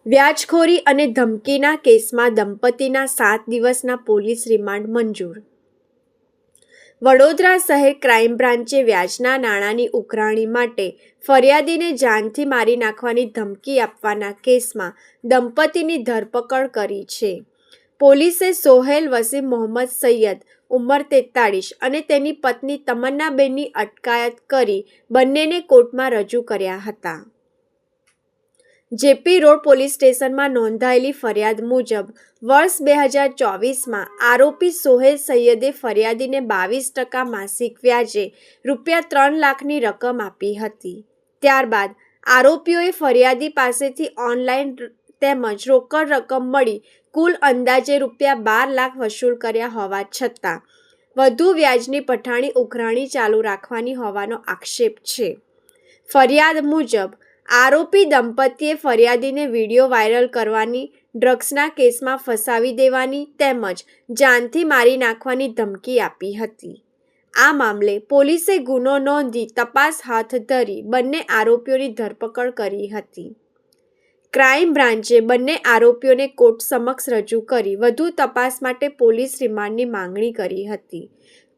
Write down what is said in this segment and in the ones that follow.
વ્યાજખોરી અને ધમકીના કેસમાં દંપતીના 7 દિવસના પોલીસ રિમાન્ડ મંજૂર. વડોદરા શહેર ક્રાઇમ બ્રાન્ચે વ્યાજના નાણાંની ઉઘરાણી માટે ફરિયાદીને જાનથી મારી નાખવાની ધમકી આપવાના કેસમાં દંપતીની ધરપકડ કરી છે. પોલીસે સોહેલ વસીમ મોહમ્મદ સૈયદ ઉંમર 43 અને તેની પત્ની તમન્નાબેનની અટકાયત કરી બંનેને કોર્ટમાં રજૂ કર્યા હતા. જેપી રોડ પોલીસ સ્ટેશનમાં નોંધાયેલી ફરિયાદ મુજબ વર્ષ 2024માં આરોપી સોહેલ સૈયદે ફરિયાદીને 22% માસિક વ્યાજે ₹3 લાખની રકમ આપી હતી. ત્યારબાદ આરોપીઓએ ફરિયાદી પાસેથી ઓનલાઈન તેમજ રોકડ રકમ મળી કુલ અંદાજે ₹12 લાખ વસૂલ કર્યા હોવા છતાં વધુ વ્યાજની પઠાણી ઉઘરાણી ચાલુ રાખવાની હોવાનો આક્ષેપ છે. ફરિયાદ મુજબ આરોપી દંપતીએ ફરિયાદીને વિડીયો વાયરલ કરવાની, ડ્રગ્સના કેસમાં ફસાવી દેવાની તેમજ જાનથી મારી નાખવાની ધમકી આપી હતી. આ મામલે પોલીસે ગુનો નોંધી તપાસ હાથ ધરી બંને આરોપીઓની ધરપકડ કરી હતી. ક્રાઇમ બ્રાન્ચે બંને આરોપીઓને કોર્ટ સમક્ષ રજૂ કરી વધુ તપાસ માટે પોલીસ રિમાન્ડની માંગણી કરી હતી.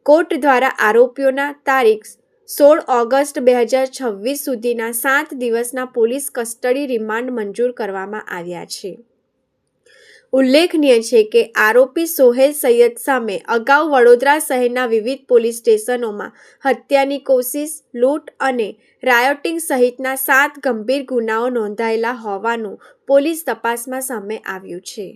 કોર્ટ દ્વારા આરોપીઓના તારીખ 16 ઓગસ્ટ 2026 સુધીના 7 દિવસના પોલીસ કસ્ટડી રિમાન્ડ મંજૂર કરવામાં આવ્યા છે. ઉલ્લેખનીય છે કે આરોપી સોહેલ સૈયદ સામે અગાઉ વડોદરા શહેરના વિવિધ પોલીસ સ્ટેશનોમાં હત્યાની કોશિશ, લૂંટ અને રાયોટિંગ સહિતના 7 ગંભીર ગુનાઓ નોંધાયેલા હોવાનું પોલીસ તપાસમાં સામે આવ્યું છે.